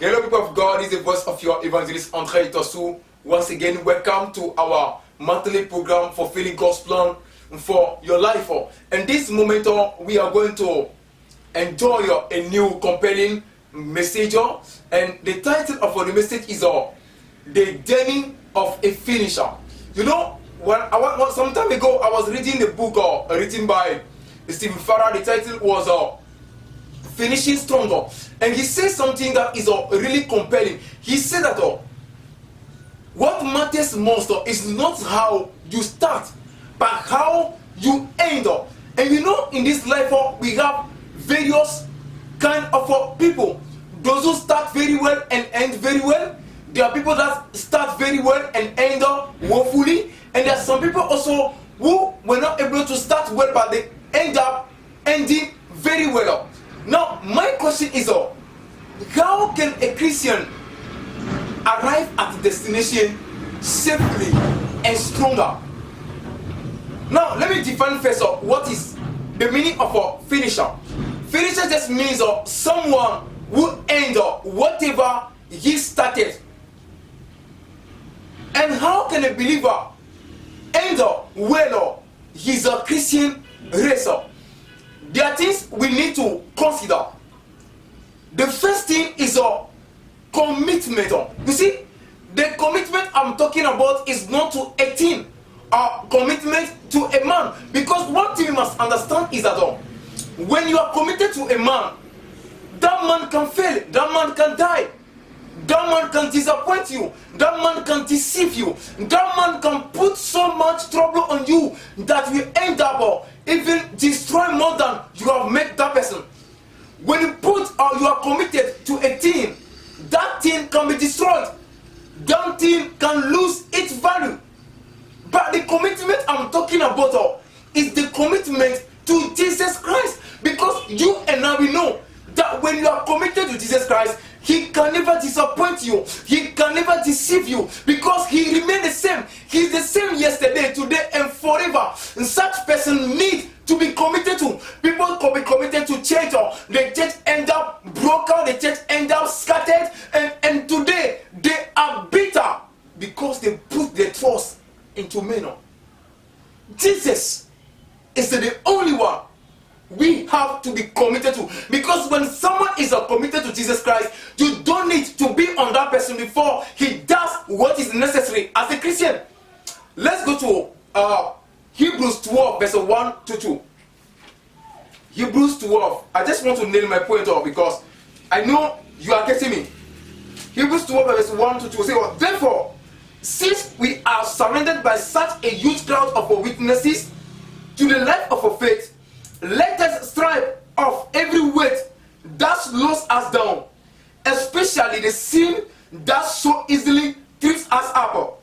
Hello people of God, this is the voice of your evangelist Tossou. Once again, welcome to our monthly program for fulfilling God's plan for your life. And this moment, we are going to enjoy a new compelling message. And the title of the message is The Journey of a Finisher. You know, some time ago, I was reading the book written by Stephen Farrar. The title was Finishing Stronger. And he says something that is really compelling. He said that what matters most is not how you start, but how you end up. And you know, in this life we have various kind of people. Those who start very well and end very well. There are people that start very well and end up woefully. And there are some people also who were not able to start well, but they end up ending very well. Now, my question is, how can a Christian arrive at the destination safely and stronger? Now, let me define first what is the meaning of a finisher. Finisher just means someone who ends whatever he started. And how can a believer end well his Christian racer? There are things we need to consider. The first thing is commitment. You see, the commitment I'm talking about is not to a thing, commitment to a man. Because one thing you must understand is that when you are committed to a man, that man can fail, that man can die, that man can disappoint you, that man can deceive you, that man can put so much trouble on you that you end up even destroy more than you have made that person. When you put or you are committed to a thing, that thing can be destroyed. That thing can lose its value. But the commitment I'm talking about is the commitment to Jesus Christ. Because you and I, we know that when you are committed to Jesus Christ, He can never disappoint you. He can never deceive you, because He remains the same. He's the same yesterday, today, and forever. And such person needs to be committed to. People can be committed to church, or the church end up broken, the church end up scattered, and today they are bitter because they put their trust into men. Jesus is the only one we have to be committed to. Because when someone is committed to Jesus Christ, you don't need to be on that person before he does what is necessary as a Christian. Let's go to Hebrews 12 verse 1 to 2. Hebrews 12. I just want to nail my point because I know you are getting me. Hebrews 12 verse 1 to 2 say, therefore, since we are surrounded by such a huge crowd of witnesses to the life of faith, let us strip off every weight that slows us down, especially the sin that so easily trips us up.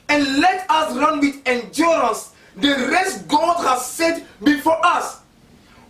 And let us run with endurance the race God has set before us.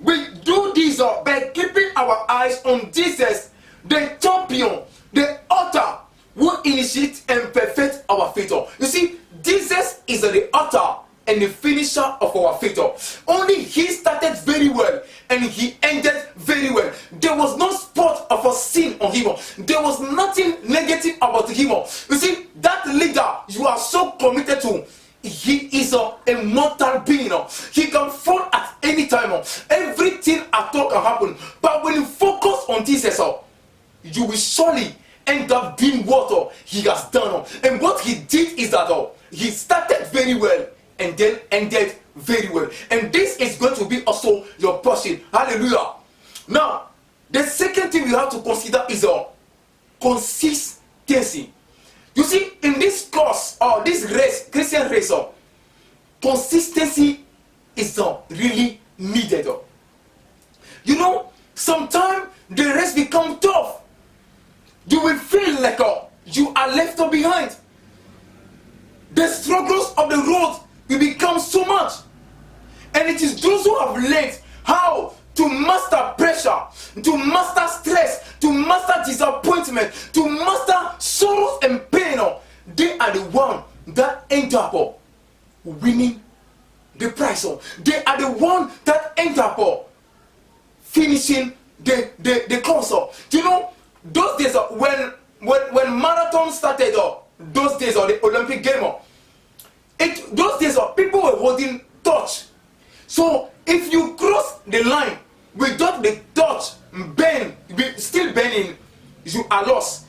We do this by keeping our eyes on Jesus, the champion, the author, who initiates and perfects our faith. You see, Jesus is the author and the finisher of our faith. Only He started very well and He ended very well. There was no spot of a sin on Him. There was nothing negative about Him. You see, that leader you are so committed to, he is a mortal being. He can fall at any time. Everything at all can happen. But when you focus on Jesus, you will surely end up doing what He has done. And what He did is that He started very well and then ended very well. And this is going to be also your portion. Hallelujah. Now, the second thing we have to consider is consistency. You see, in this course or this race, Christian race, consistency is really needed. You know, sometimes the race becomes tough. You will feel like you are left behind. The struggles of the road will become so much. And it is those who have learned how to master pressure, to master stress, to master disappointment, to master sorrows and pain. They are the ones that end up winning the prize. They are the ones that end up finishing the course. You know, those days when marathon started, those days the Olympic game, those days people were holding torch. So if you cross the line without the torch still burning, you are lost.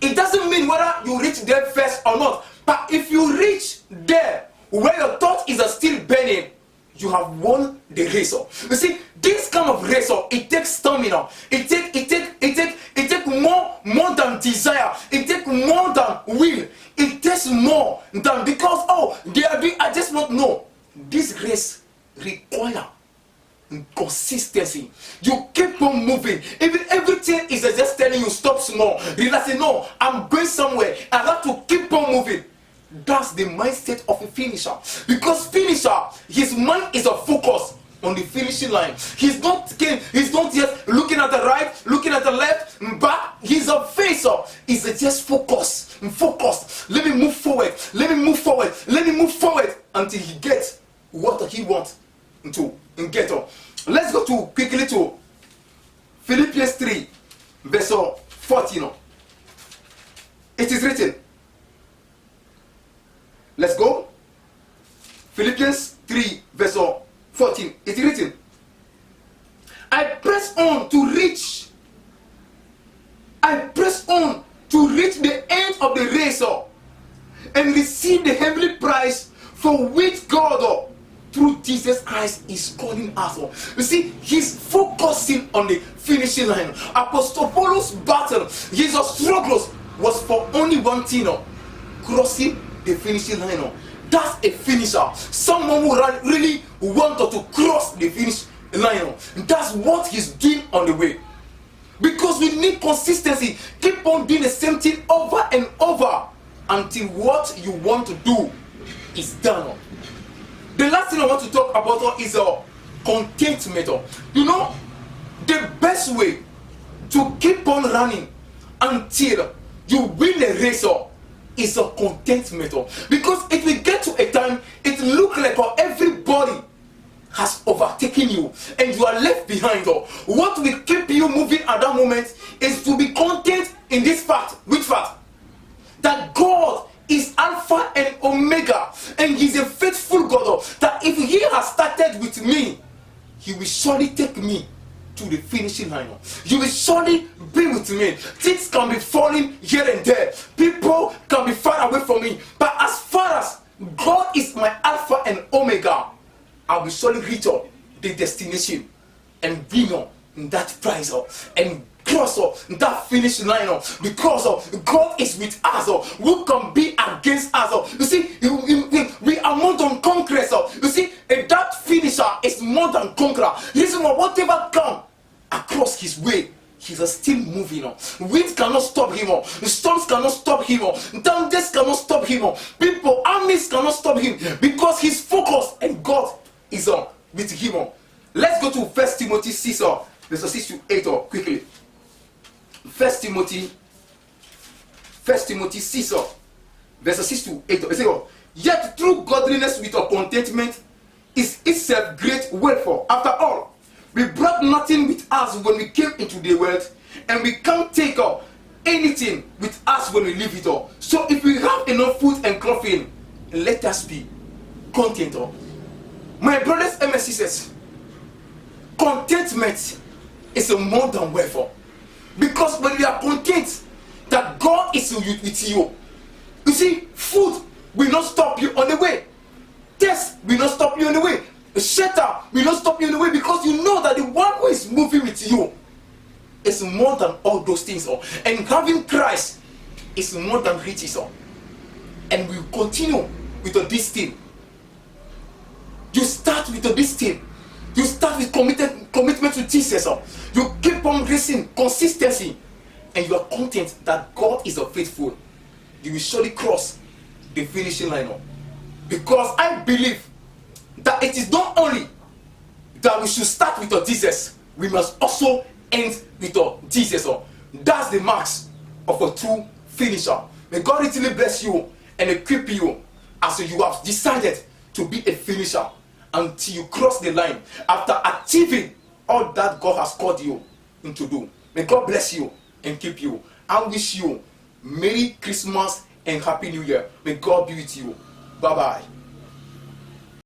It doesn't mean whether you reach there first or not, but if you reach there where your torch is still burning, you have won the race. You see, this kind of race, it takes stamina. It take more than desire. It takes more than will. It takes more than because I just don't know. This race requires consistency. You keep on moving. Even everything is just telling you stop small. Realizing no, I'm going somewhere. I have to keep on moving. That's the mindset of a finisher. Because finisher, his mind is a focus on the finishing line. He's not just looking at the right, looking at the left, but he's a facer. He's just focused. Let me move forward. Let me move forward. Let me move forward until he gets what he wants to get on. Let's go quickly to Philippians 3, verse 14. It is written. Let's go. Philippians 3, verse 14. It is written. I press on to reach the end of the race and receive the heavenly prize for which God through Jesus Christ is calling us. You see, he's focusing on the finishing line. Apostle Paul's battle, his struggles was for only one thing, crossing the finishing line. That's a finisher. Someone who really wanted to cross the finish line. That's what he's doing on the way. Because we need consistency. Keep on doing the same thing over and over until what you want to do is done. The last thing I want to talk about is contentment. You know, the best way to keep on running until you win the race is a contentment. Because it will get to a time, it looks like everybody has overtaken you and you are left behind. What will keep you moving at that moment is to be content in this fact. Which fact? That God is Alpha and Omega, and he's a faithful God. That if he has started with me, he will surely take me to the finishing line. You will surely be with me. Things can be falling here and there. People can be far away from me. But as far as God is my Alpha and Omega, I will surely reach the destination and win in that prize and cross that finish line because God is with us. Who can be against us? You see, we are more than conquerors. You see, that finisher is more than conqueror. Listen, whatever comes across his way, he's still moving. Winds cannot stop him. Storms cannot stop him. Thunders cannot stop him. People, armies cannot stop him because he's focused and God is with him. Let's go to 1 Timothy 6, verse 6 to 8 quickly. 1 Timothy 6, verse 6 to 8. It says, yet true godliness with contentment is itself great welfare. After all, we brought nothing with us when we came into the world, and we can't take anything with us when we leave it all. So if we have enough food and clothing, let us be content. My brothers and my sisters, contentment is a more than welfare. Because when you are content that God is with you, you see, food will not stop you on the way. Test will not stop you on the way. Shelter will not stop you on the way, because you know that the one who is moving with you is more than all those things. And having Christ is more than riches. And we continue with this thing. You start with this thing. You start with commitment to Jesus. You keep on racing, consistency, and you are content that God is faithful. You will surely cross the finishing line. Because I believe that it is not only that we should start with Jesus, we must also end with Jesus. That's the marks of a true finisher. May God really bless you and equip you as you have decided to be a finisher until you cross the line after achieving all that God has called you to do. May God bless you and keep you. I wish you Merry Christmas and Happy New Year. May God be with you. Bye bye.